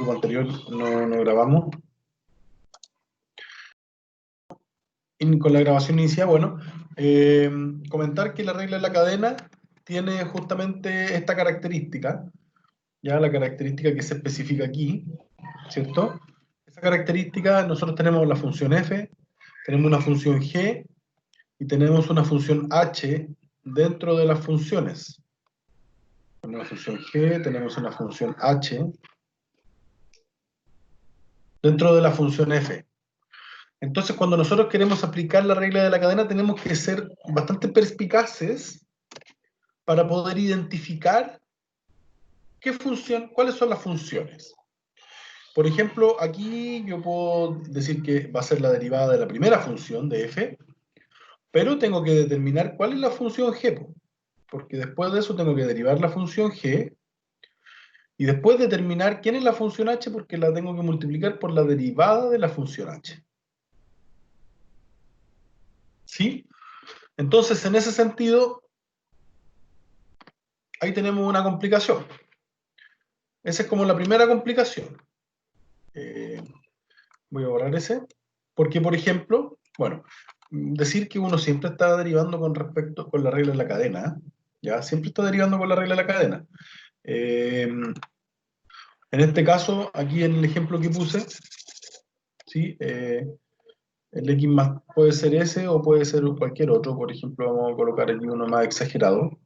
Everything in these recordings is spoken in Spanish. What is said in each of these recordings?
grupo anterior no grabamos. Y con la grabación inicial, bueno, comentar que la regla de la cadena tiene justamente esta característica, ya la característica que se especifica aquí, ¿cierto? Esa característica, nosotros tenemos la función f, tenemos una función g y tenemos una función h dentro de las funciones. Tenemos una función g, tenemos una función h dentro de la función f. Entonces, cuando nosotros queremos aplicar la regla de la cadena, tenemos que ser bastante perspicaces para poder identificar cuáles son las funciones. Por ejemplo, aquí yo puedo decir que va a ser la derivada de la primera función de f, pero tengo que determinar cuál es la función g, porque después de eso tengo que derivar la función g, y después determinar quién es la función h, porque la tengo que multiplicar por la derivada de la función h. ¿Sí? Entonces, en ese sentido, ahí tenemos una complicación. Esa es como la primera complicación. Voy a borrar ese. Porque, por ejemplo, bueno, decir que uno siempre está derivando con la regla de la cadena, ¿ya? Siempre está derivando con la regla de la cadena. En este caso, aquí en el ejemplo que puse, ¿sí? El x más puede ser ese o puede ser cualquier otro. Por ejemplo, vamos a colocar aquí uno más exagerado,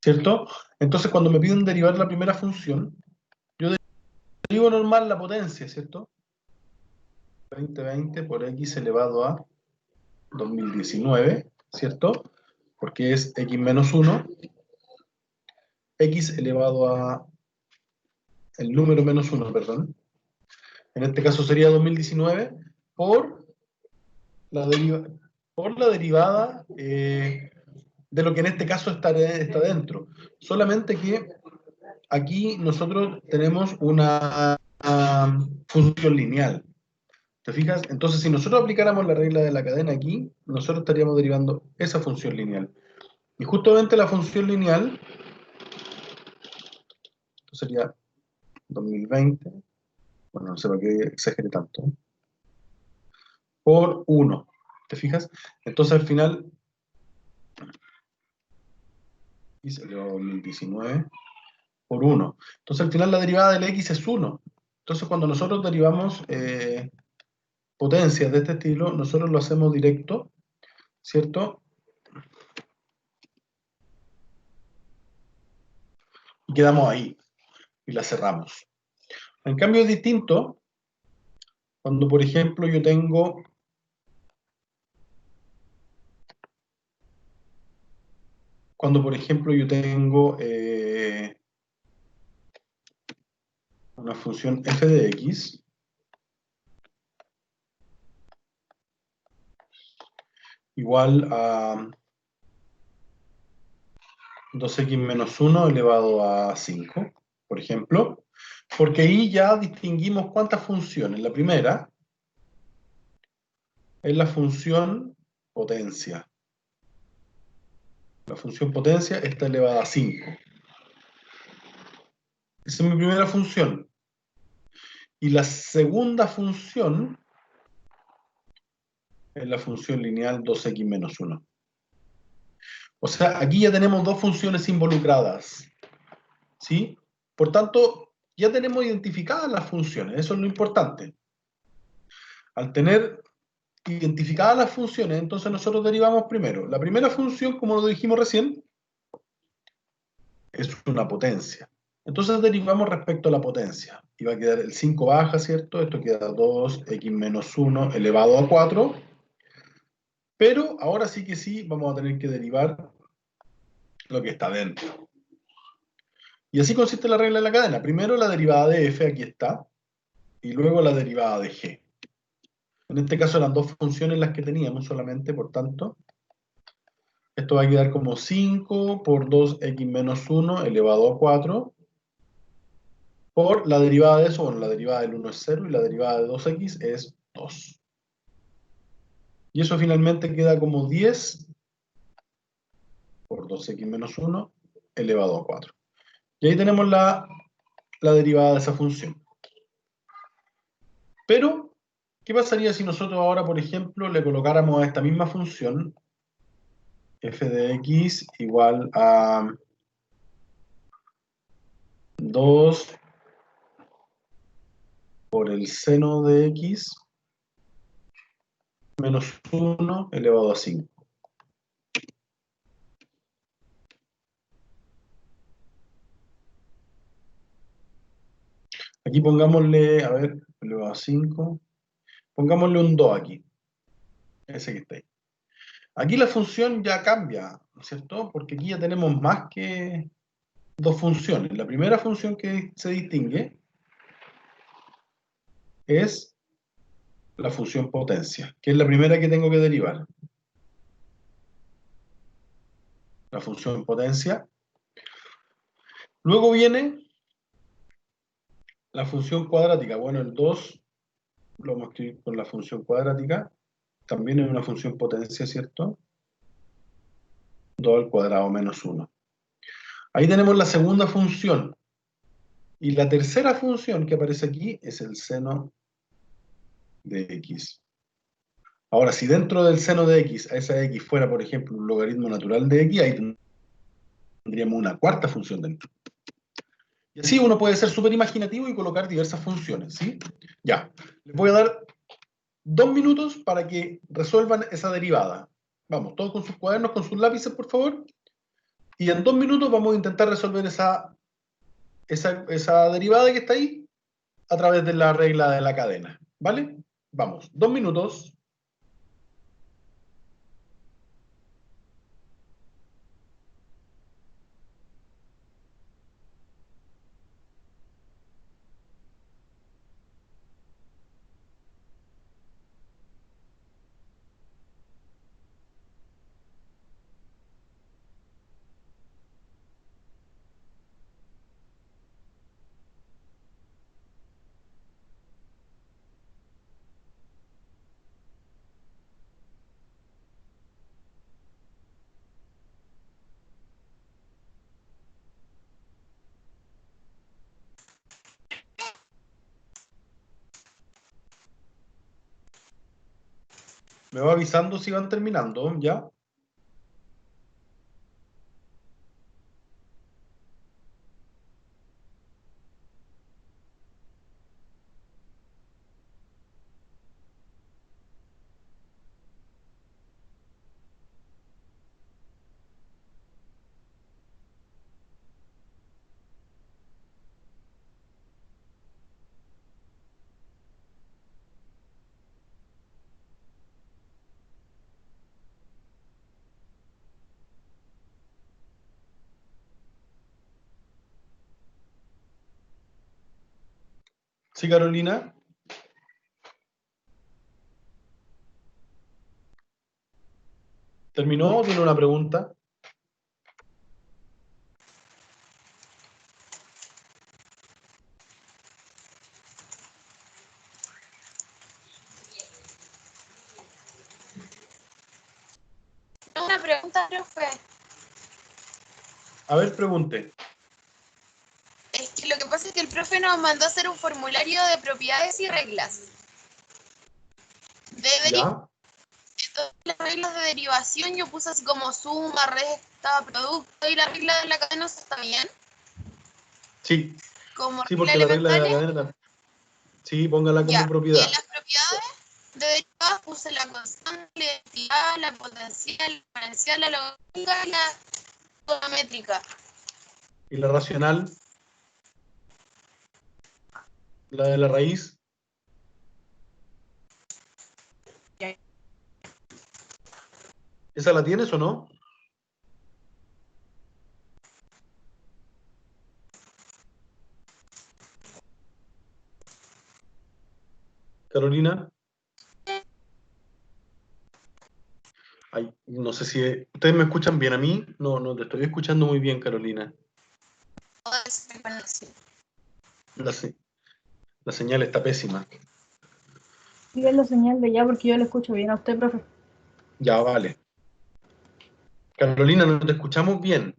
¿cierto? Entonces, cuando me piden derivar la primera función, yo derivo normal la potencia, ¿cierto? 2020 por x elevado a 2019, ¿cierto? Porque es x menos 1, x elevado a el número menos 1, perdón. En este caso sería 2019 por la, derivada de lo que en este caso está dentro. Solamente que aquí nosotros tenemos una función lineal. ¿Te fijas? Entonces, si nosotros aplicáramos la regla de la cadena aquí, nosotros estaríamos derivando esa función lineal. Y justamente la función lineal, esto sería 2020, bueno, no sé por qué exageré tanto, por 1. ¿Te fijas? Entonces, al final, y salió 2019 por 1. Entonces, al final, la derivada del x es 1. Entonces, cuando nosotros derivamos potencias de este estilo, nosotros lo hacemos directo, ¿cierto? Y quedamos ahí, y la cerramos. En cambio, es distinto cuando, por ejemplo, yo tengo una función f de x igual a 2x menos 1 elevado a 5, por ejemplo, porque ahí ya distinguimos cuántas funciones. La primera es la función potencia. La función potencia está elevada a 5. Esa es mi primera función. Y la segunda función es la función lineal 2x menos 1. O sea, aquí ya tenemos dos funciones involucradas, ¿sí? Por tanto, ya tenemos identificadas las funciones, eso es lo importante. Al tener identificadas las funciones, entonces nosotros derivamos primero. La primera función, como lo dijimos recién, es una potencia. Entonces derivamos respecto a la potencia. Y va a quedar el 5 baja, ¿cierto? Esto queda 2x menos 1 elevado a 4. Pero ahora sí que sí, vamos a tener que derivar lo que está dentro. Y así consiste la regla de la cadena. Primero la derivada de f, aquí está, y luego la derivada de g. En este caso eran dos funciones las que teníamos solamente, por tanto, esto va a quedar como 5 por 2x menos 1 elevado a 4, por la derivada de eso, bueno, la derivada del 1 es 0 y la derivada de 2x es 2. Y eso finalmente queda como 10 por 2x menos 1 elevado a 4. Y ahí tenemos la derivada de esa función. Pero, ¿qué pasaría si nosotros ahora, por ejemplo, le colocáramos a esta misma función f de x igual a 2 por el seno de x menos 1 elevado a 5? Aquí pongámosle, a ver, elevado a 5. Pongámosle un 2 aquí, ese que está ahí. Aquí la función ya cambia, ¿no es cierto? Porque aquí ya tenemos más que dos funciones. La primera función que se distingue es la función potencia, que es la primera que tengo que derivar. La función potencia. Luego viene la función cuadrática. Bueno, el 2 lo vamos a escribir con la función cuadrática. También es una función potencia, ¿cierto? 2 al cuadrado menos 1. Ahí tenemos la segunda función. Y la tercera función que aparece aquí es el seno de x. Ahora, si dentro del seno de x, a esa x fuera, por ejemplo, un logaritmo natural de x, ahí tendríamos una cuarta función dentro. Y así uno puede ser súper imaginativo y colocar diversas funciones, ¿sí? Ya, les voy a dar 2 minutos para que resuelvan esa derivada. Vamos, todos con sus cuadernos, con sus lápices, por favor. Y en 2 minutos vamos a intentar resolver esa derivada que está ahí a través de la regla de la cadena. ¿Vale? Vamos, 2 minutos. Me va avisando si van terminando, ¿ya? Sí, Carolina. ¿Terminó o tiene una pregunta? Una pregunta, profe. A ver, pregunte. Es que lo que pasa es que el profe nos mandó a hacer un formulario de propiedades y reglas. ¿Ya? Entonces, las reglas de derivación yo puse así como suma, resta, producto, y la regla de la cadena está bien. Sí. Como Sí, reglas porque la regla de la elementales. cadena... Sí, póngala como Ya. Y en propiedad. las propiedades de derivadas puse la constante, la identidad, la potencial, la exponencial, la logarítmica y la trigonométrica. ¿Y la racional? ¿La de la raíz? ¿Esa la tienes o no? Carolina. Ay, no sé si... ¿Ustedes me escuchan bien a mí? No, no te estoy escuchando muy bien, Carolina. La, se- la señal está pésima. Sigue la señal de ya porque yo le escucho bien a usted, profe. Ya, vale. Carolina, no te escuchamos bien.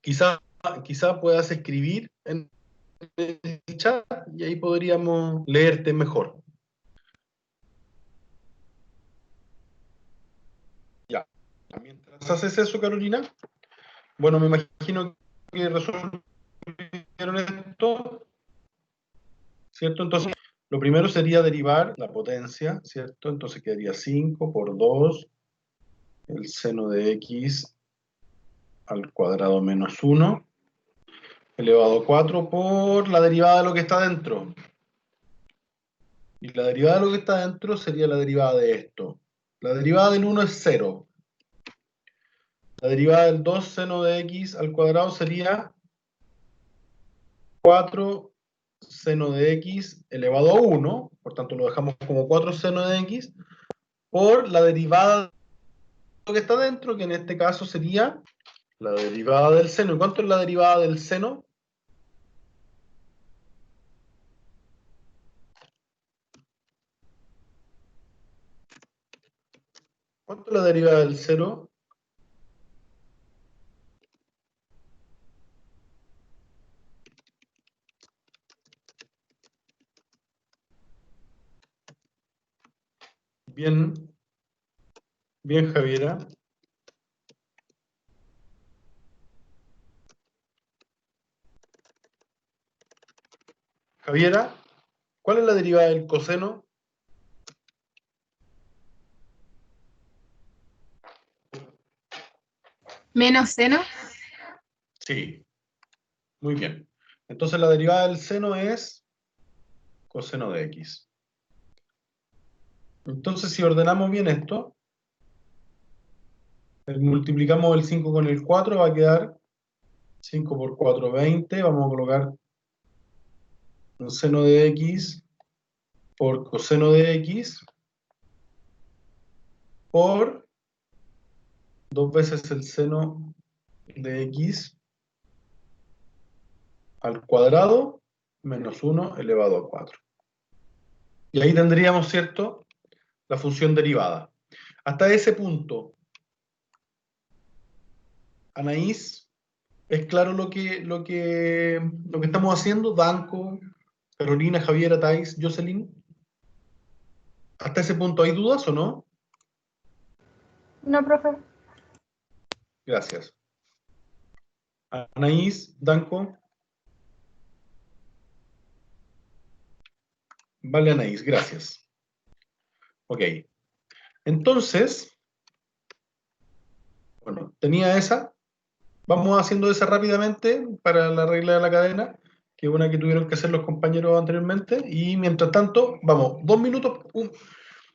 Quizás quizá puedas escribir en el chat y ahí podríamos leerte mejor. Ya. Mientras haces eso, Carolina, bueno, me imagino que resolvieron esto, ¿cierto? Entonces, lo primero sería derivar la potencia, ¿cierto? Entonces quedaría 5 por 2, el seno de x al cuadrado menos 1, elevado a 4 por la derivada de lo que está dentro. Y la derivada de lo que está dentro sería la derivada de esto. La derivada del 1 es 0. La derivada del 2 seno de x al cuadrado sería 4 seno de x elevado a 1, por tanto lo dejamos como 4 seno de x, por la derivada de lo que está dentro, que en este caso sería la derivada del seno. ¿Y cuánto es la derivada del seno? ¿Cuánto es la derivada del seno? Bien, bien, Javiera. Javiera, ¿cuál es la derivada del coseno? Menos seno. Sí, muy bien. Entonces la derivada del seno es coseno de x. Entonces si ordenamos bien esto, multiplicamos el 5 con el 4, va a quedar 5 por 4, 20. Vamos a colocar un seno de x por coseno de x por 2 veces el seno de x al cuadrado menos 1 elevado a 4. Y ahí tendríamos, ¿cierto?, la función derivada. Hasta ese punto, Anaís, ¿es claro lo que estamos haciendo? Danco, Carolina, Javiera, Thais, Jocelyn. ¿Hasta ese punto hay dudas o no? No, profe. Gracias. Anaís, Danco. Vale, Anaís, gracias. Ok. Entonces, bueno, tenía esa. Vamos haciendo esa rápidamente para la regla de la cadena, que es una que tuvieron que hacer los compañeros anteriormente. Y mientras tanto, vamos, 2 minutos.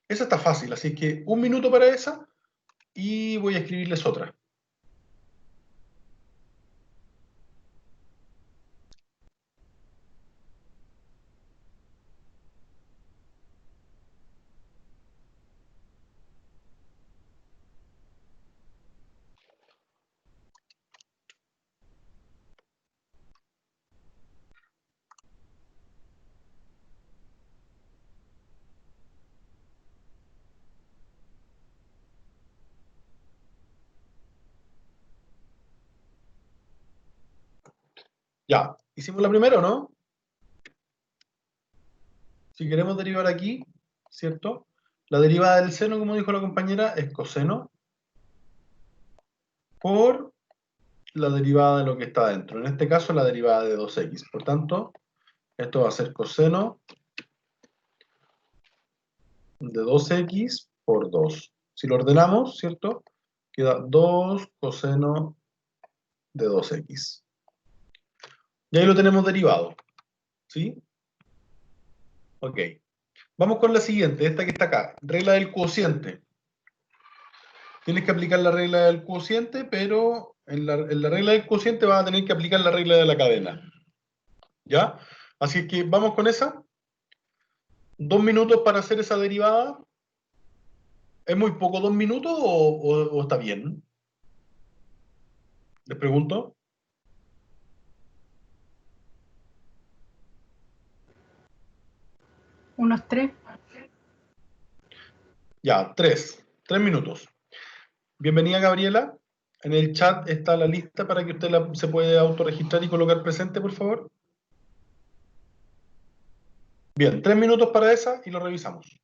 Esa está fácil, así que 1 minuto para esa y voy a escribirles otra. Ya, hicimos la primera, ¿o no? Si queremos derivar aquí, ¿cierto? La derivada del seno, como dijo la compañera, es coseno por la derivada de lo que está dentro. En este caso, la derivada de 2x. Por tanto, esto va a ser coseno de 2x por 2. Si lo ordenamos, ¿cierto? Queda 2 coseno de 2x. Y ahí lo tenemos derivado. ¿Sí? Ok. Vamos con la siguiente, esta que está acá. Regla del cociente. Tienes que aplicar la regla del cociente, pero en la regla del cociente vas a tener que aplicar la regla de la cadena. ¿Ya? Así que vamos con esa. 2 minutos para hacer esa derivada. ¿Es muy poco 2 minutos o está bien? Les pregunto. Unos 3. Ya, 3 minutos. Bienvenida, Gabriela. En el chat está la lista para que usted se puede autorregistrar y colocar presente, por favor. Bien, 3 minutos para esa y lo revisamos.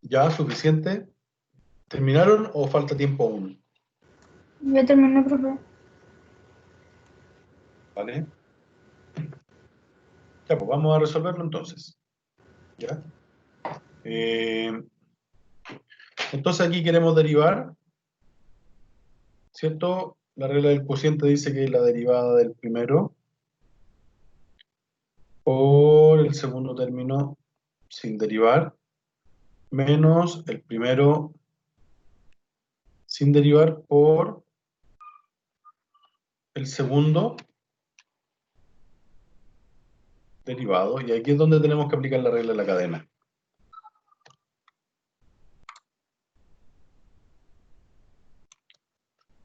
¿Ya suficiente? ¿Terminaron o falta tiempo aún? Ya terminé, profe. ¿Vale? Ya, pues vamos a resolverlo entonces. ¿Ya? Eh, entonces aquí queremos derivar, ¿cierto? La regla del cociente dice que es la derivada del primero por el segundo término sin derivar. menos el primero sin derivar por el segundo derivado. Y aquí es donde tenemos que aplicar la regla de la cadena.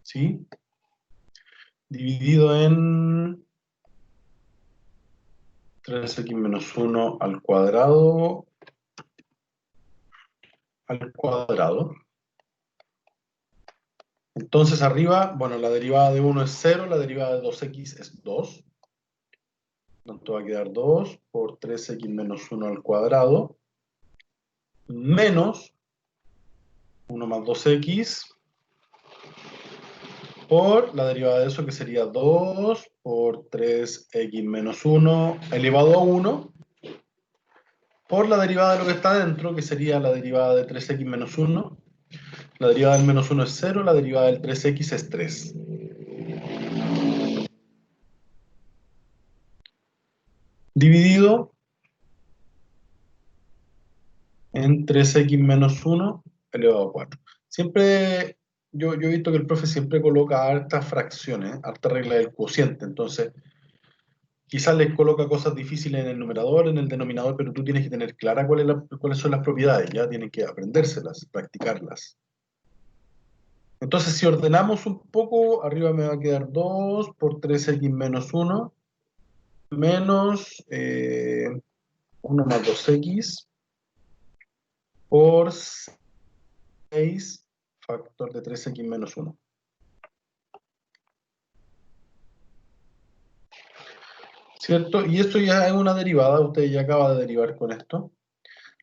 ¿Sí? Dividido en 3x menos 1 al cuadrado. Entonces arriba, bueno, la derivada de 1 es 0, la derivada de 2x es 2. Entonces va a quedar 2 por 3x menos 1 al cuadrado, menos 1 más 2x, por la derivada de eso, que sería 2 por 3x menos 1 elevado a 1, por la derivada de lo que está dentro, que sería la derivada de 3x menos 1. La derivada del menos 1 es 0, la derivada del 3x es 3. Dividido en 3x menos 1 elevado a 4. Siempre, yo he visto que el profe siempre coloca hartas fracciones, harta regla del cociente, entonces quizás les coloca cosas difíciles en el numerador, en el denominador, pero tú tienes que tener clara cuáles son las propiedades, ya tienes que aprendérselas, practicarlas. Entonces, si ordenamos un poco, arriba me va a quedar 2 por 3x menos 1, menos 1 más 2x, por 6 factor de 3x menos 1. ¿Cierto? Y esto ya es una derivada, usted ya acaba de derivar con esto.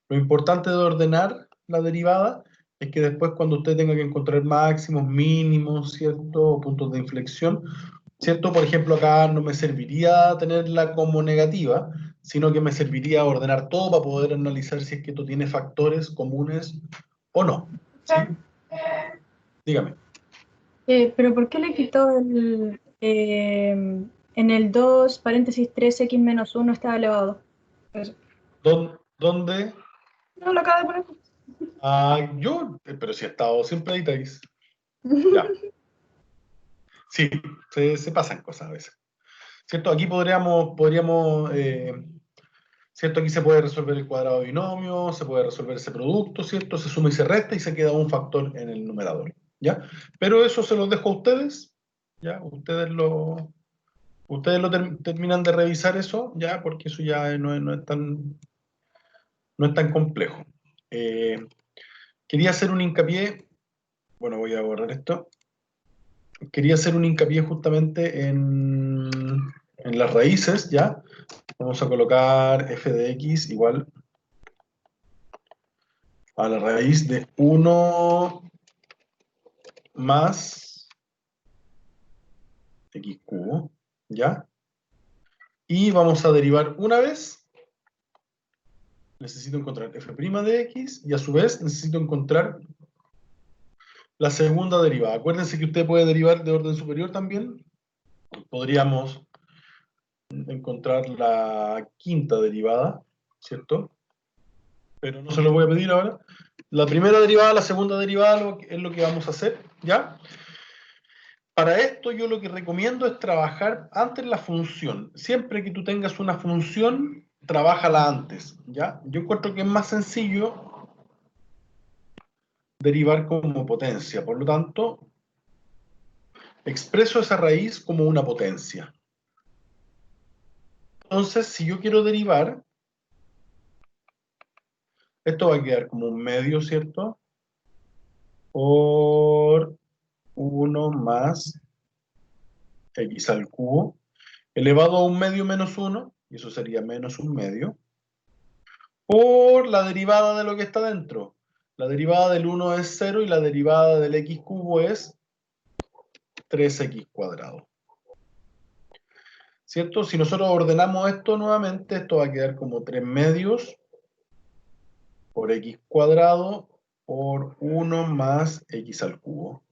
Lo importante de ordenar la derivada es que después cuando usted tenga que encontrar máximos, mínimos, ¿cierto? O puntos de inflexión, ¿cierto? Por ejemplo, acá no me serviría tenerla como negativa, sino que me serviría ordenar todo para poder analizar si es que esto tiene factores comunes o no. ¿Sí? Dígame. Pero ¿por qué le quitó en el 2 paréntesis 3x menos 1 está elevado? Eso. ¿Dónde? No lo acaba de poner. Ah, yo, pero si he estado siempre ahí, Thais. Ya. Sí, se pasan cosas a veces. ¿Cierto? Aquí podríamos ¿cierto? Aquí se puede resolver el cuadrado de binomio, se puede resolver ese producto, ¿cierto? Se suma y se resta y se queda un factor en el numerador, ¿ya? Pero eso se los dejo a ustedes, ¿ya? Terminan de revisar eso, ¿ya? Porque eso ya no es tan complejo. Quería hacer un hincapié, bueno, voy a borrar esto. Quería hacer un hincapié justamente en las raíces, ¿ya? Vamos a colocar f de x igual a la raíz de 1 más x cubo, ¿ya? Y vamos a derivar una vez. Necesito encontrar f' de x y a su vez necesito encontrar la segunda derivada. Acuérdense que usted puede derivar de orden superior también. Podríamos encontrar la quinta derivada, ¿cierto? Pero no se lo voy a pedir ahora. La primera derivada, la segunda derivada es lo que vamos a hacer, ¿ya? Para esto yo lo que recomiendo es trabajar antes la función. Siempre que tú tengas una función, trabájala antes, ¿ya? Yo encuentro que es más sencillo derivar como potencia. Por lo tanto, expreso esa raíz como una potencia. Entonces, si yo quiero derivar, esto va a quedar como un medio, ¿cierto? Por 1 más x al cubo, elevado a un medio menos 1, y eso sería menos un medio, por la derivada de lo que está dentro. La derivada del 1 es 0 y la derivada del x cubo es 3x cuadrado. ¿Cierto? Si nosotros ordenamos esto nuevamente, esto va a quedar como 3 medios por x cuadrado por 1 más x al cubo,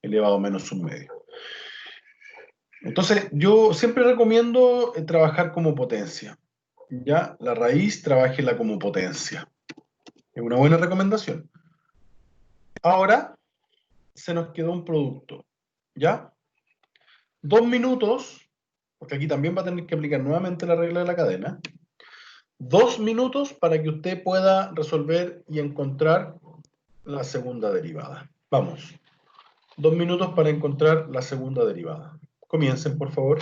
elevado a menos un medio. Entonces, yo siempre recomiendo trabajar como potencia. ¿Ya? La raíz, trabájela como potencia. Es una buena recomendación. Ahora se nos quedó un producto, ¿ya? 2 minutos, porque aquí también va a tener que aplicar nuevamente la regla de la cadena. 2 minutos para que usted pueda resolver y encontrar la segunda derivada. Vamos. 2 minutos para encontrar la segunda derivada. Comiencen, por favor.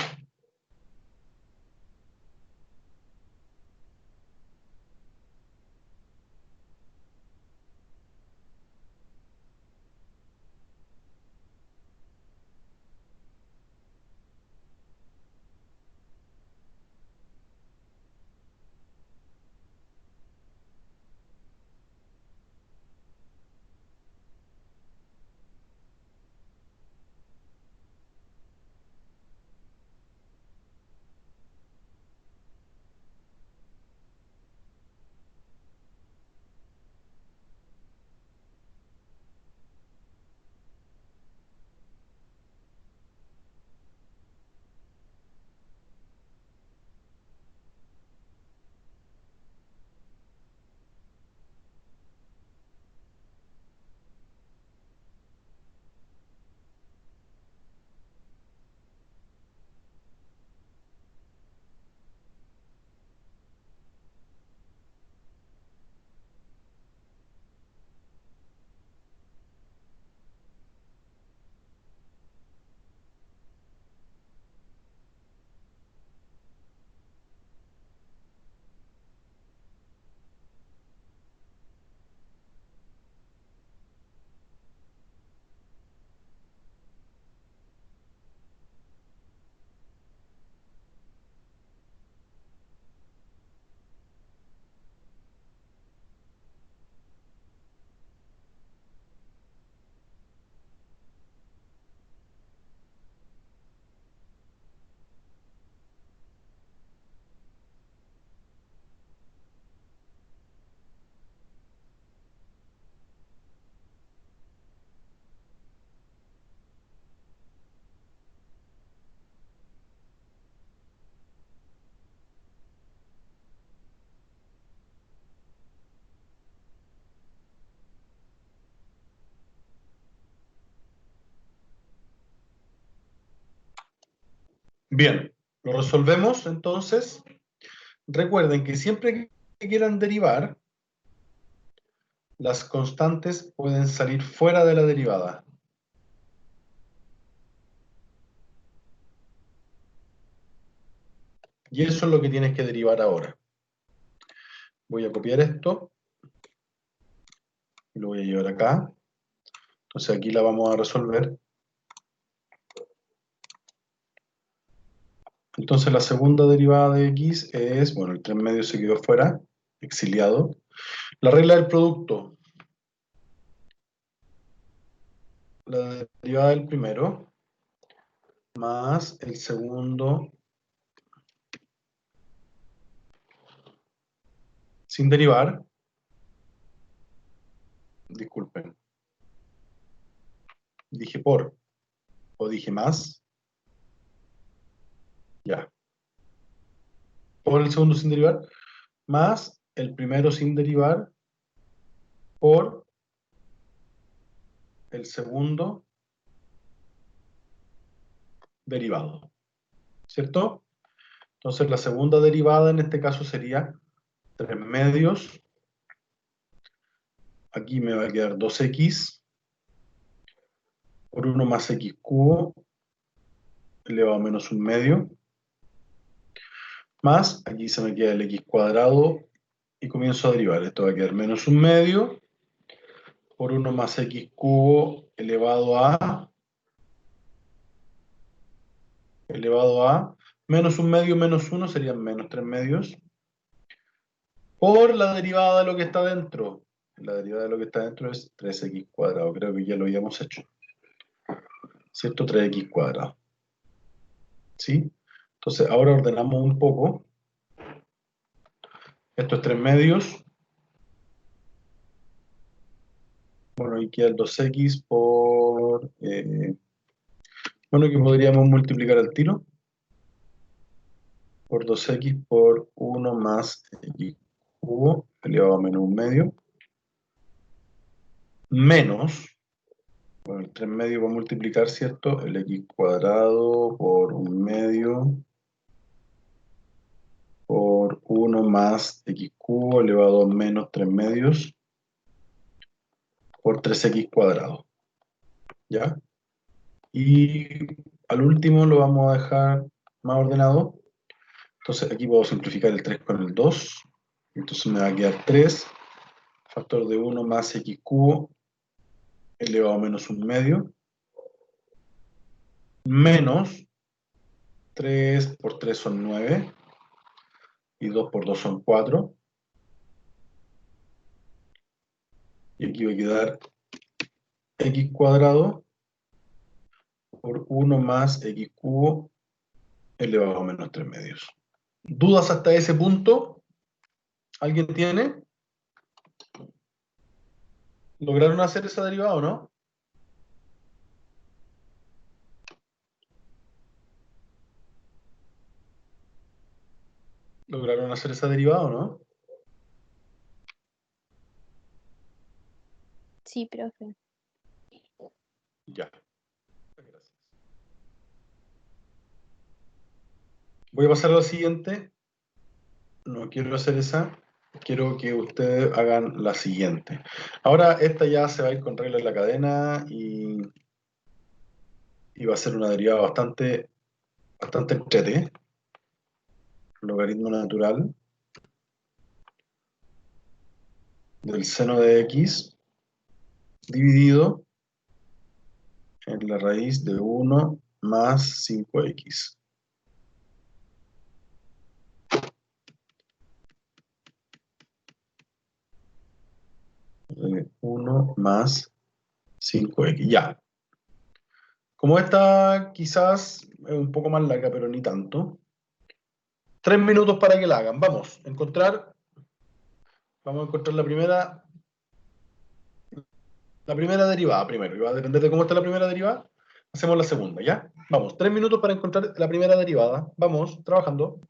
Bien, lo resolvemos entonces. Recuerden que siempre que quieran derivar, las constantes pueden salir fuera de la derivada. Y eso es lo que tienes que derivar ahora. Voy a copiar esto y lo voy a llevar acá. Entonces aquí la vamos a resolver. Entonces la segunda derivada de x es, bueno, el 3 medios se quedó fuera, exiliado. La regla del producto. La derivada del primero más el segundo sin derivar. Disculpen. Dije por o dije más. Ya. Por el segundo sin derivar más el primero sin derivar por el segundo derivado. ¿Cierto? Entonces la segunda derivada en este caso sería 3 medios. Aquí me va a quedar 2x por 1 más x cubo elevado a menos 1 medio. Más, aquí se me queda el x cuadrado y comienzo a derivar. Esto va a quedar menos 1 medio por 1 más x cubo elevado a menos 1 medio menos 1 serían menos 3 medios por la derivada de lo que está dentro. La derivada de lo que está dentro es 3x cuadrado. Creo que ya lo habíamos hecho. ¿Cierto? 3x cuadrado. ¿Sí? Entonces ahora ordenamos un poco. Esto es 3 medios. Bueno, ahí queda el 2x por... bueno, que podríamos multiplicar al tiro. Por 2x por 1 más x cubo elevado a menos 1 medio. menos, bueno, el 3 medio va a multiplicar, ¿cierto? El x cuadrado por 1 medio por 1 más x cubo elevado a menos 3 medios por 3x cuadrado, ¿ya? Y al último lo vamos a dejar más ordenado. Entonces aquí puedo simplificar el 3 con el 2. Entonces me va a quedar 3 factor de 1 más x cubo elevado a menos 1 medio, menos 3 por 3 son 9, y 2 por 2 son 4. Y aquí va a quedar x cuadrado por 1 más x cubo elevado a menos 3 medios. ¿Dudas hasta ese punto? ¿Alguien tiene? ¿Lograron hacer esa derivada o no? ¿Lograron hacer esa derivada o no? Sí, profe. Ya. Gracias. Voy a pasar a la siguiente. No quiero hacer esa. Quiero que ustedes hagan la siguiente. Ahora esta ya se va a ir con regla en la cadena y va a ser una derivada bastante entrete. Logaritmo natural del seno de x dividido en la raíz de 1 más 5x. De 1 más 5x. Ya. Como esta quizás es un poco más larga, pero ni tanto. 3 minutos para que la hagan. Vamos a encontrar la primera derivada primero. Y va a depender de cómo está la primera derivada. Hacemos la segunda, ¿ya? Vamos, 3 minutos para encontrar la primera derivada. Vamos, trabajando.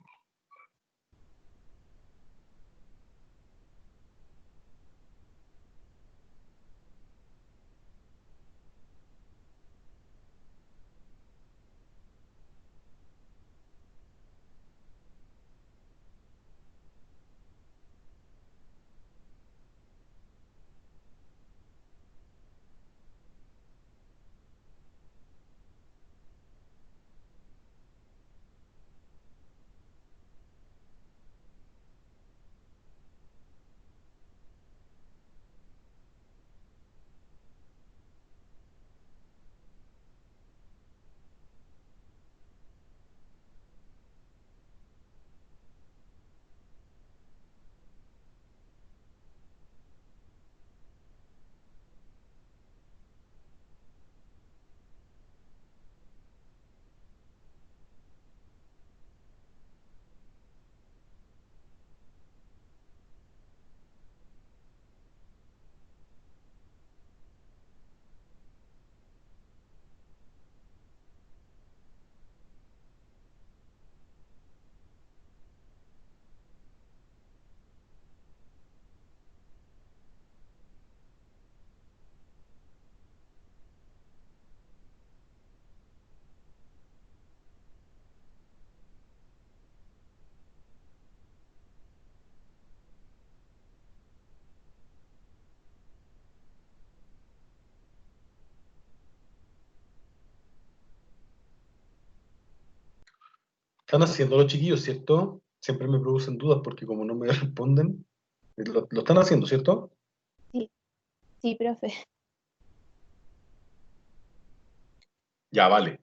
Están haciendo los chiquillos, ¿cierto? Siempre me producen dudas porque como no me responden, lo están haciendo, ¿cierto? Sí, sí, profe. Ya, vale.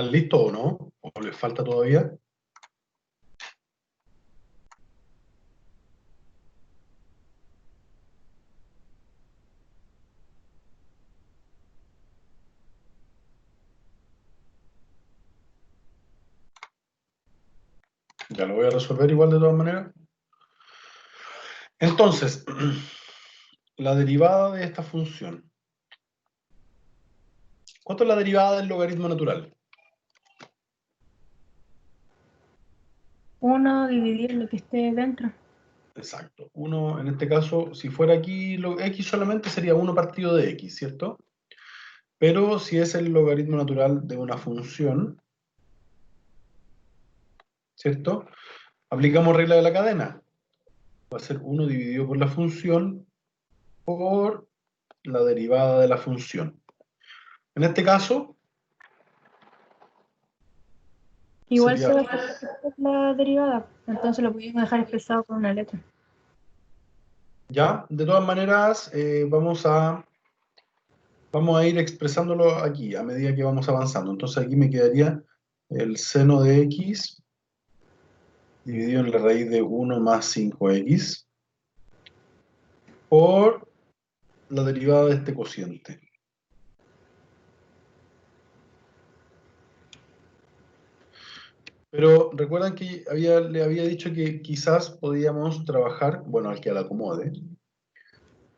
¿Están listos o no? ¿O les falta todavía? Ya lo voy a resolver igual de todas maneras. Entonces, la derivada de esta función. ¿Cuánto es la derivada del logaritmo natural? 1 dividir lo que esté dentro. Exacto. 1, en este caso, si fuera aquí, x solamente sería 1 partido de x, ¿cierto? Pero si es el logaritmo natural de una función, ¿cierto? Aplicamos regla de la cadena. Va a ser 1 dividido por la función por la derivada de la función. En este caso, Igual sería, se va a hacer la derivada, entonces lo pudimos dejar expresado con una letra. ya, de todas maneras, vamos a ir expresándolo aquí a medida que vamos avanzando. Entonces aquí me quedaría el seno de x dividido en la raíz de 1 más 5x por la derivada de este cociente. Pero recuerdan que le había dicho que quizás podíamos trabajar, bueno, al que la acomode.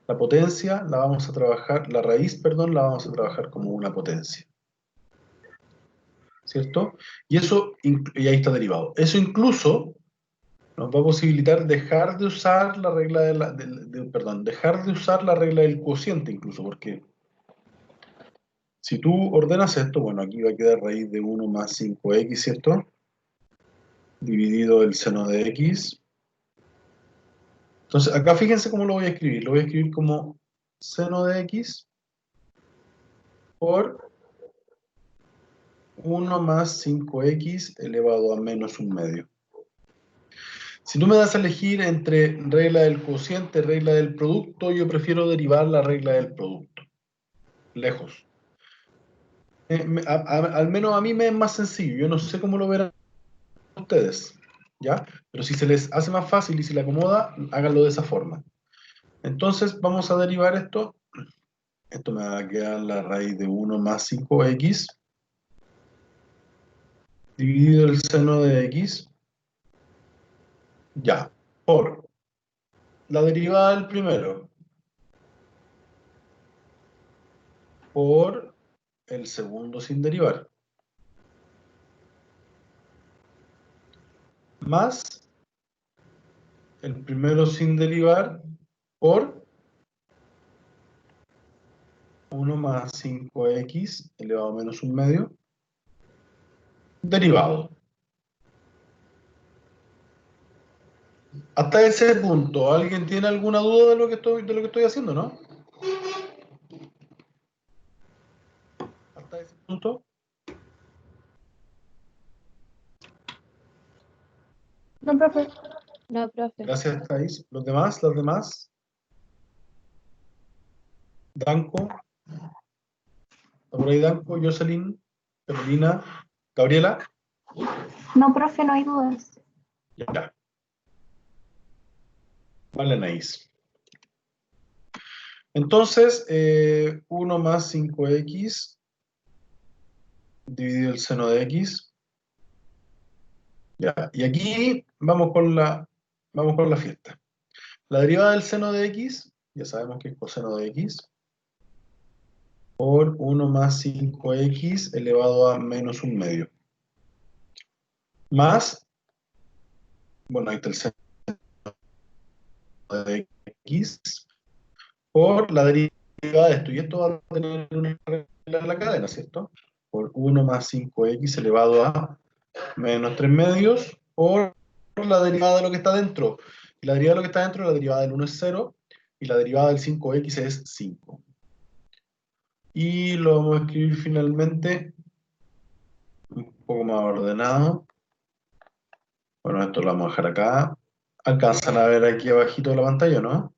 La potencia la vamos a trabajar, la raíz, perdón, la vamos a trabajar como una potencia. ¿Cierto? Y eso, y ahí está derivado. Eso incluso nos va a posibilitar dejar de usar la regla perdón, dejar de usar la regla del cociente incluso, porque si tú ordenas esto, bueno, aquí va a quedar raíz de 1 más 5x, ¿cierto? Dividido el seno de x. Entonces, acá fíjense cómo lo voy a escribir. Lo voy a escribir como seno de x por 1 más 5x elevado a menos un medio. Si tú me das a elegir entre regla del cociente, regla del producto, yo prefiero derivar la regla del producto. Lejos. Al menos a mí me es más sencillo. Yo no sé cómo lo verán ustedes, ¿ya? Pero si se les hace más fácil y si le acomoda, háganlo de esa forma. Entonces, vamos a derivar esto. Esto me va a quedar la raíz de 1 más 5x dividido el seno de x, ya, por la derivada del primero, por el segundo sin derivar, más el primero sin derivar por 1 más 5x elevado a menos un medio, derivado. Hasta ese punto, ¿alguien tiene alguna duda de lo que estoy haciendo, no? Hasta ese punto. No, profe. No, profe. Gracias, Thais. Los demás, las demás. Danco. ¿Está por ahí Danco? Jocelyn. Carolina. Gabriela. No, profe, no hay dudas. Ya. Vale, Anaís. Entonces, 1 más 5x dividido el seno de x. Ya. Y aquí vamos con la fiesta. La derivada del seno de x, ya sabemos que es coseno de x, por 1 más 5x elevado a menos un medio. Más, bueno, ahí está el seno de x, por la derivada de esto. Y esto va a tener una regla en la cadena, ¿cierto? Por 1 más 5x elevado a menos 3 medios, por la derivada de lo que está dentro. Y la derivada de lo que está dentro, la derivada del 1 es 0, y la derivada del 5x es 5. Y lo vamos a escribir finalmente un poco más ordenado. Bueno, esto lo vamos a dejar acá. Alcanzan a ver aquí abajito de la pantalla, ¿no?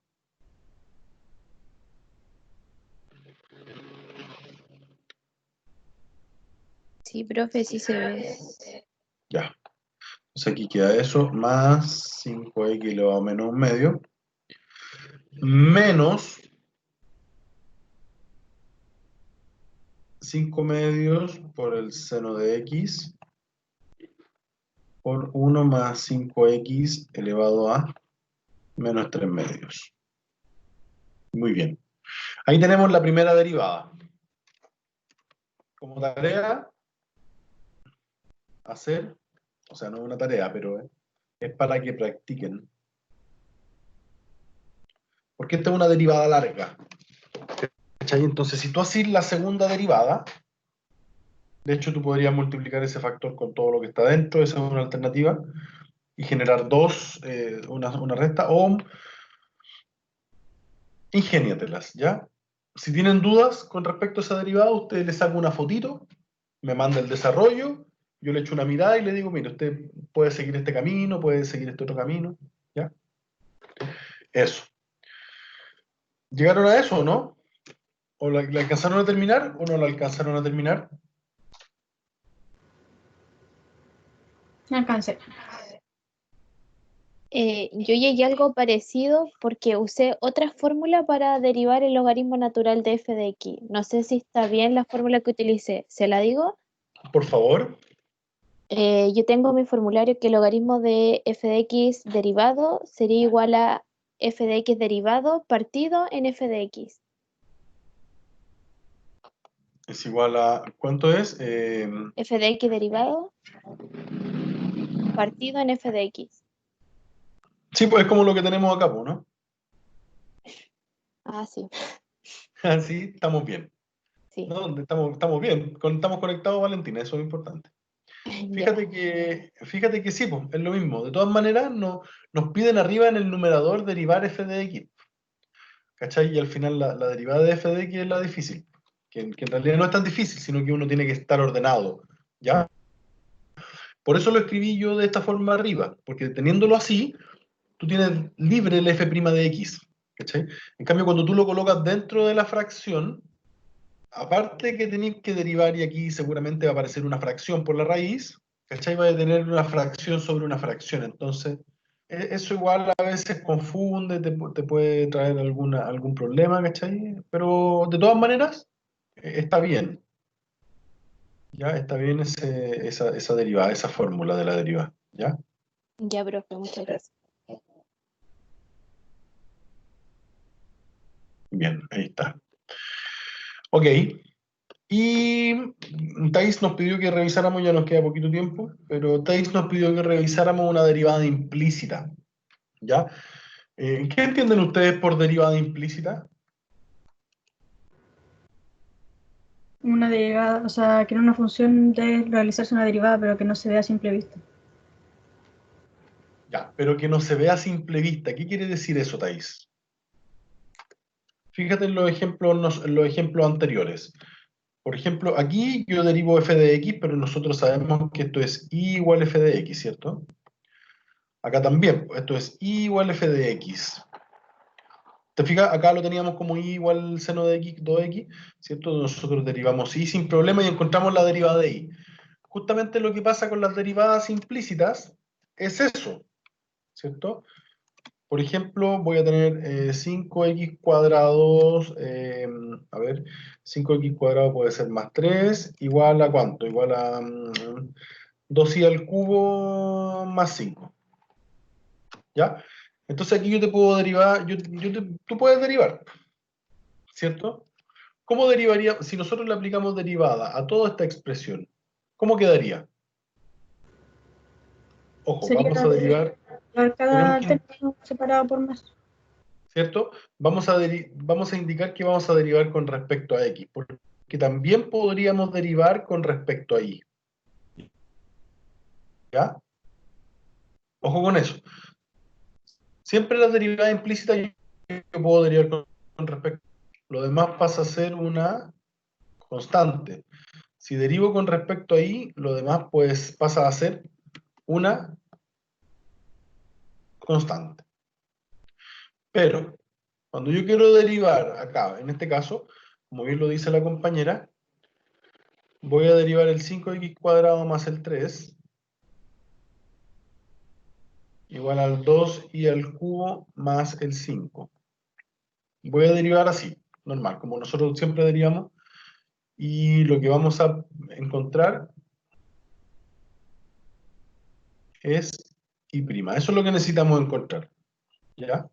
Sí, profe, sí se ve. Ya. Entonces aquí queda eso, más 5x elevado a menos un medio, menos 5 medios por el seno de x, por 1 más 5x elevado a menos 3 medios. Muy bien. Ahí tenemos la primera derivada. Como tarea, hacer, o sea, no es una tarea, pero es para que practiquen. Porque esta es una derivada larga. ¿Cachai? Entonces, si tú haces la segunda derivada, de hecho tú podrías multiplicar ese factor con todo lo que está dentro, esa es una alternativa, y generar una recta, o ingéniatelas, ¿ya? Si tienen dudas con respecto a esa derivada, usted le saca una fotito, me manda el desarrollo, yo le echo una mirada y le digo, mire, usted puede seguir este camino, puede seguir este otro camino, ¿ya? Eso. ¿Llegaron a eso o no? ¿O la alcanzaron a terminar o no la alcanzaron a terminar? No alcancé. Yo llegué a algo parecido porque usé otra fórmula para derivar el logaritmo natural de f de x. No sé si está bien la fórmula que utilicé. ¿Se la digo? Por favor. Yo tengo mi formulario que el logaritmo de f de x derivado sería igual a f de x derivado partido en f de x. Es igual a, ¿cuánto es? F de x derivado partido en f de x. Sí, pues es como lo que tenemos acá, pues, ¿no? Ah, sí, Así estamos bien. sí. ¿No? Estamos bien. Estamos conectados, Valentina, eso es importante. Ya, Fíjate que sí, pues, es lo mismo. De todas maneras, nos piden arriba en el numerador derivar f de x. ¿Cachai? Y al final la derivada de f de x es la difícil. Que en realidad no es tan difícil, sino que uno tiene que estar ordenado. ¿Ya? Por eso lo escribí yo de esta forma arriba, porque teniéndolo así, tú tienes libre el f' de x. ¿Cachai? En cambio, cuando tú lo colocas dentro de la fracción, aparte que tenéis que derivar, y aquí seguramente va a aparecer una fracción por la raíz, ¿cachai? Va a tener una fracción sobre una fracción. Entonces, eso igual a veces confunde, te puede traer algún problema, ¿cachai? Pero de todas maneras, está bien. Ya está bien esa derivada, esa fórmula de la derivada. ¿Ya? ya, profe, muchas gracias. Bien, ahí está. Ok. Y Thais nos pidió que revisáramos, ya nos queda poquito tiempo, pero Thais nos pidió que revisáramos una derivada implícita. ¿Ya? ¿Qué entienden ustedes por derivada implícita? Una derivada, o sea, que en una función debe realizarse una derivada, pero que no se vea a simple vista. Ya, pero que no se vea a simple vista. ¿Qué quiere decir eso, Thais? Fíjate en los ejemplos anteriores. Por ejemplo, aquí yo derivo f de x, pero nosotros sabemos que esto es y igual f de x, ¿cierto? Acá también, esto es y igual f de x. ¿Te fijas? Acá lo teníamos como y igual seno de x, 2x, ¿cierto? Nosotros derivamos y sin problema y encontramos la derivada de y. Justamente lo que pasa con las derivadas implícitas es eso, ¿cierto? Por ejemplo, voy a tener 5x cuadrados, a ver, 5x cuadrado puede ser más 3, igual a ¿cuánto? Igual a 2y al cubo más 5, ¿ya? Entonces aquí yo te puedo derivar, tú puedes derivar, ¿cierto? ¿Cómo derivaría, si nosotros le aplicamos derivada a toda esta expresión, cómo quedaría? Ojo, Sería vamos a derivar, tenemos cada que, término separado por más. ¿cierto? Vamos a indicar que vamos a derivar con respecto a x, porque también podríamos derivar con respecto a y, ¿ya? Ojo con eso. Siempre la derivada implícita yo puedo derivar con respecto. Lo demás pasa a ser una constante. Si derivo con respecto a y, lo demás pues pasa a ser una constante. Pero cuando yo quiero derivar acá, en este caso, como bien lo dice la compañera, voy a derivar el 5x cuadrado más el 3 igual al 2 y al cubo más el 5. Voy a derivar así, normal, como nosotros siempre derivamos, y lo que vamos a encontrar es y'. Eso es lo que necesitamos encontrar, ¿ya?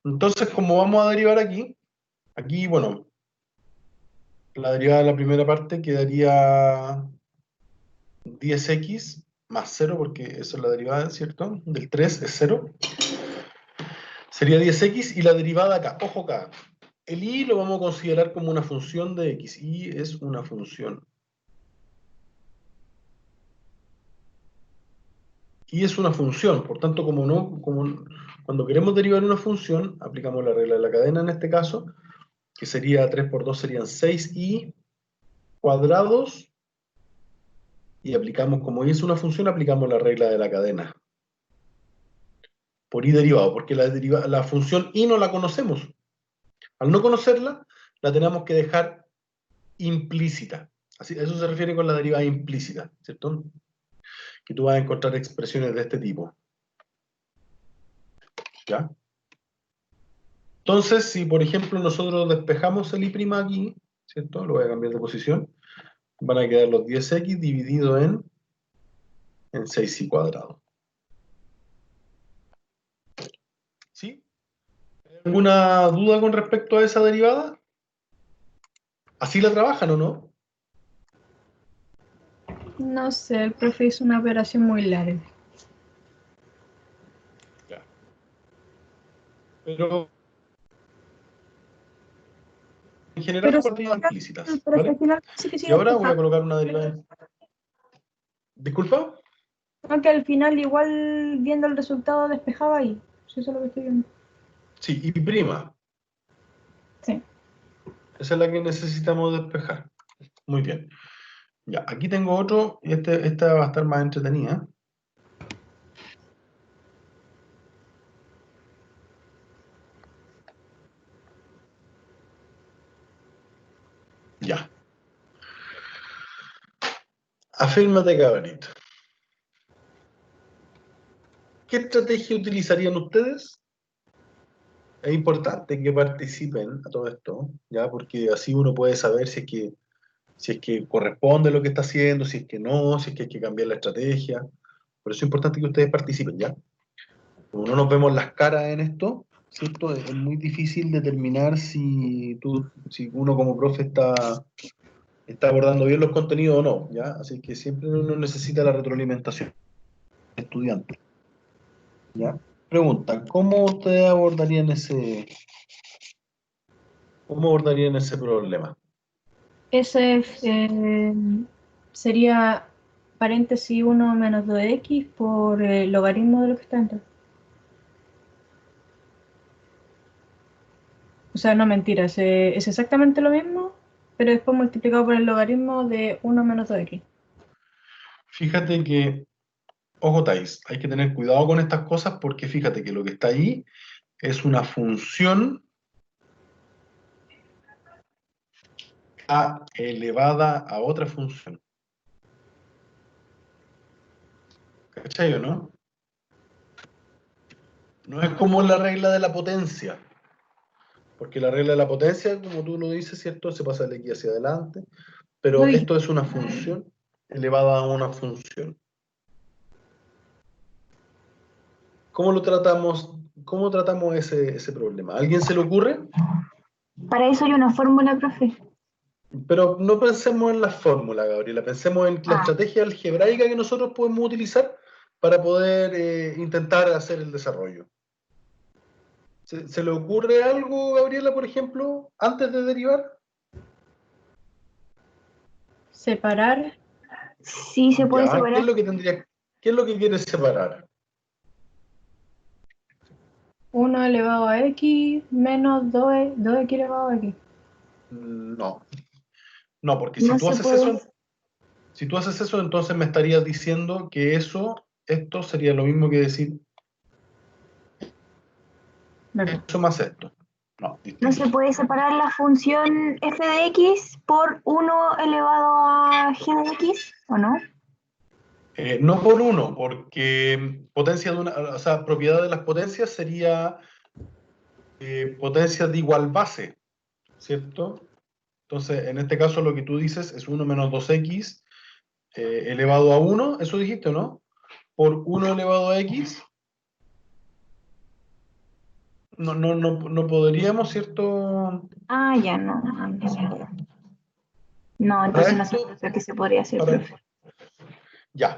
Entonces, como vamos a derivar aquí, bueno, la derivada de la primera parte quedaría 10x más 0, porque esa es la derivada, ¿cierto? Del 3 es 0. Sería 10x y la derivada acá, ojo acá. El y lo vamos a considerar como una función de x. Y es una función. Y es una función, por tanto, cuando queremos derivar una función, aplicamos la regla de la cadena en este caso, que sería 3 por 2 serían 6y cuadrados, y aplicamos, como y es una función, aplicamos la regla de la cadena. Por y derivado, porque la función y no la conocemos. Al no conocerla, la tenemos que dejar implícita. Así, eso se refiere con la derivada implícita, ¿cierto? Que tú vas a encontrar expresiones de este tipo. ¿Ya? Entonces, si por ejemplo nosotros despejamos el y' aquí, ¿cierto? Lo voy a cambiar de posición. Van a quedar los 10x dividido en 6y cuadrado. ¿Sí? ¿Alguna duda con respecto a esa derivada? ¿Así la trabajan o no? No sé, el profe hizo una operación muy larga. Ya. Pero en general Pero son sí, derivadas implícitas, al ¿vale? final sí que sí Y ahora voy a despejaba. colocar una derivada. ¿Disculpa? Aunque al final igual viendo el resultado despejaba ahí. Sí, eso es lo que estoy viendo. Sí, y'. Sí. Esa es la que necesitamos despejar. Muy bien. Ya, aquí tengo otro, y esta va a estar más entretenida. Ya. Afírmate, cabrito. ¿Qué estrategia utilizarían ustedes? Es importante que participen a todo esto, ¿ya? Porque así uno puede saber si es que corresponde lo que está haciendo, si es que no, si es que hay que cambiar la estrategia. Por eso es importante que ustedes participen, ¿ya? Como no nos vemos las caras en esto, ¿cierto? Es muy difícil determinar si uno como profe está abordando bien los contenidos o no, ¿ya? Así que siempre uno necesita la retroalimentación del estudiante, ¿ya? Pregunta, ¿cómo abordarían ese problema? Ese sería paréntesis 1 menos 2x por el logaritmo de lo que está dentro. O sea, no mentiras, es exactamente lo mismo, pero después multiplicado por el logaritmo de 1 menos 2x. Fíjate que, ojo Thais, hay que tener cuidado con estas cosas porque fíjate que lo que está ahí es una función elevada a otra función. ¿Cachai o no? No es como la regla de la potencia, porque la regla de la potencia, como tú lo dices, ¿cierto? Se pasa de aquí hacia adelante, pero Uy, esto es una función elevada a una función. ¿Cómo lo tratamos? ¿Cómo tratamos ese problema? ¿A alguien se le ocurre? Para eso hay una fórmula, profe. Pero no pensemos en la fórmula, Gabriela, pensemos en la Ah, estrategia algebraica que nosotros podemos utilizar para poder intentar hacer el desarrollo. ¿Se le ocurre algo, Gabriela, por ejemplo, antes de derivar? separar sí se puede Ya, ¿qué es separar. lo que qué es lo que quieres separar? 1 elevado a x menos 2x elevado a x. No, no, porque No se puede. si tú haces eso, entonces me estarías diciendo que esto sería lo mismo que decir ¿Verdad? eso más esto. No, ¿No se puede separar la función f de x por 1 elevado a g de x, o no? No por 1, porque potencia de o sea, propiedad de las potencias sería potencias de igual base, ¿cierto? Entonces, en este caso lo que tú dices es 1 menos 2x elevado a 1, eso dijiste, ¿no? Por 1 elevado a x. No podríamos, ¿cierto? Ah, ya no. No se puede. No, Para entonces no se esto, puede hacer que se podría hacer, para- profe. ya.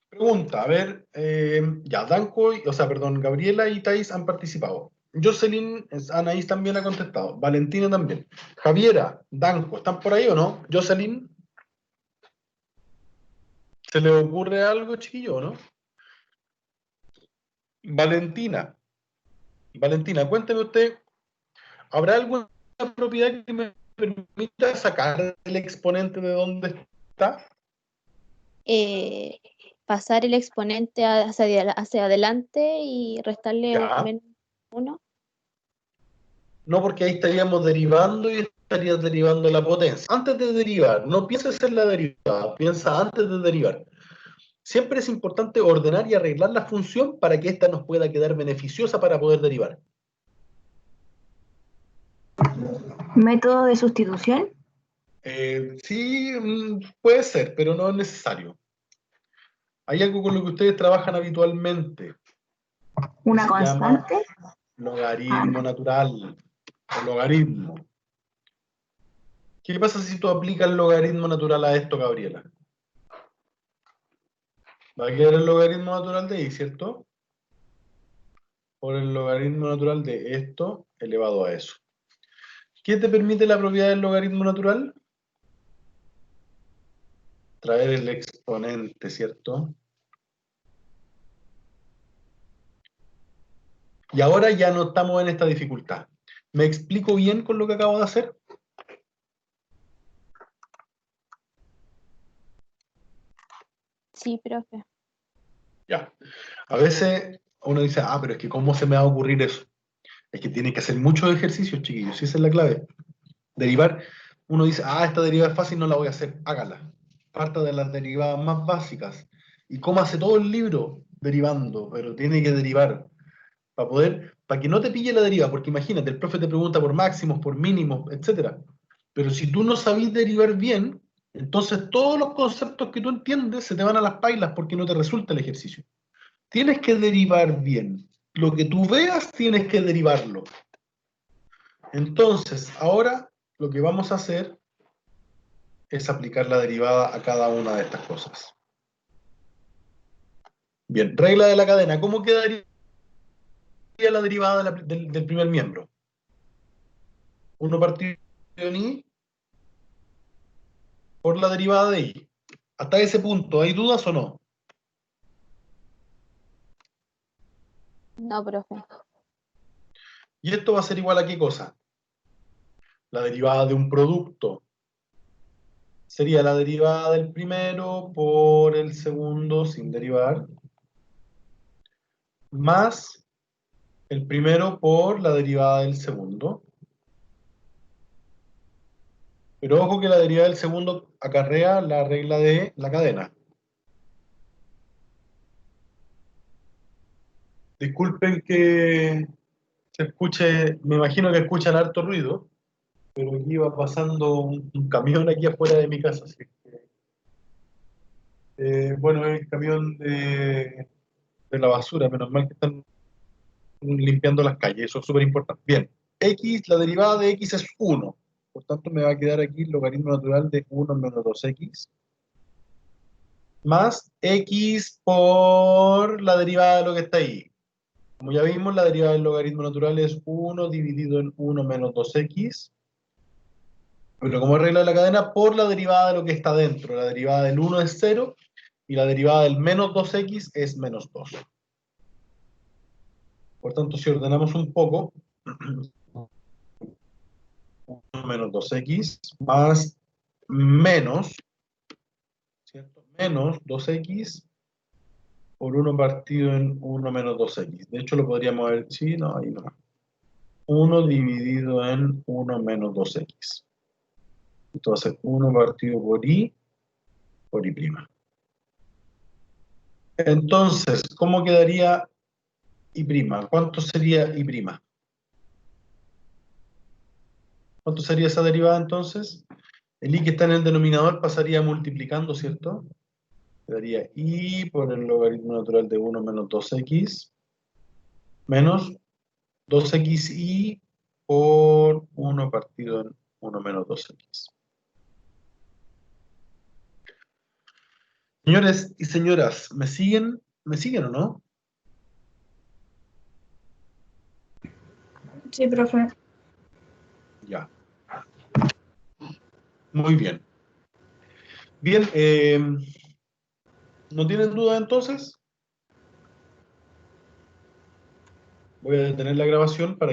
Pregunta, a ver, ya, perdón, Gabriela y Thais han participado. Jocelyn, Anaís también ha contestado. Valentina también. Javiera, Danco, ¿están por ahí o no? Jocelyn, ¿se le ocurre algo, chiquillo, o no? Valentina, cuénteme usted, ¿habrá alguna propiedad que me permita sacar el exponente de dónde está? Pasar el exponente hacia adelante y restarle Ya. menos 1. No, porque ahí estaríamos derivando y estarías derivando la potencia. Antes de derivar, no pienses en la derivada, piensa antes de derivar. Siempre es importante ordenar y arreglar la función para que ésta nos pueda quedar beneficiosa para poder derivar. ¿Método de sustitución? Sí, puede ser, pero no es necesario. Hay algo con lo que ustedes trabajan habitualmente, que ¿Una se llama constante? logaritmo natural o logaritmo. ¿Qué pasa si tú aplicas el logaritmo natural a esto, Gabriela? Va a quedar el logaritmo natural de y, ¿cierto? Por el logaritmo natural de esto elevado a eso. ¿Qué te permite la propiedad del logaritmo natural? Traer el exponente, ¿cierto? Y ahora ya no estamos en esta dificultad. ¿Me explico bien con lo que acabo de hacer? Sí, profe. Ya. A veces uno dice, pero es que ¿cómo se me va a ocurrir eso? Es que tiene que hacer muchos ejercicios, chiquillos, y esa es la clave. Derivar, uno dice, esta derivada es fácil, no la voy a hacer, hágala. Parta de las derivadas más básicas. Y cómase todo el libro derivando, pero tiene que derivar para que no te pille la deriva, porque imagínate, el profe te pregunta por máximos, por mínimos, etcétera. Pero si tú no sabes derivar bien, entonces todos los conceptos que tú entiendes se te van a las pailas porque no te resulta el ejercicio. Tienes que derivar bien. Lo que tú veas, tienes que derivarlo. Entonces, ahora lo que vamos a hacer es aplicar la derivada a cada una de estas cosas. Bien, regla de la cadena. ¿Cómo quedaría la derivada del primer miembro? 1 partido en i por la derivada de i. Hasta ese punto, ¿hay dudas o no? No, profe. ¿Y esto va a ser igual a qué cosa? La derivada de un producto sería la derivada del primero por el segundo sin derivar, más el primero por la derivada del segundo. Pero ojo que la derivada del segundo acarrea la regla de la cadena. Disculpen que se escuche, me imagino que escuchan harto ruido, pero aquí iba pasando un camión aquí afuera de mi casa. Así que, bueno, es el camión de la basura, menos mal que están limpiando las calles, eso es súper importante. Bien, x, la derivada de x es 1, por tanto me va a quedar aquí el logaritmo natural de 1 menos 2x, más x por la derivada de lo que está ahí. Como ya vimos, la derivada del logaritmo natural es 1 dividido en 1 menos 2x, pero como regla de la cadena, por la derivada de lo que está dentro. La derivada del 1 es 0 y la derivada del menos 2x es menos 2. Por tanto, si ordenamos un poco, 1 menos 2x más menos, ¿cierto? Menos 2x por 1 partido en 1 menos 2x. De hecho, lo podríamos ver, sí, no, ahí no. 1 dividido en 1 menos 2x. Entonces, 1 partido por y prima. Entonces, ¿cómo quedaría y prima? ¿Cuánto sería y prima? ¿Cuánto sería esa derivada entonces? El y que está en el denominador pasaría multiplicando, ¿cierto? Quedaría y por el logaritmo natural de 1 menos 2x menos 2xy por 1 partido en 1 menos 2x. Señores y señoras, ¿me siguen? ¿Me siguen o no? Sí, profe. Ya. Muy bien. Bien, ¿no tienen duda entonces? Voy a detener la grabación para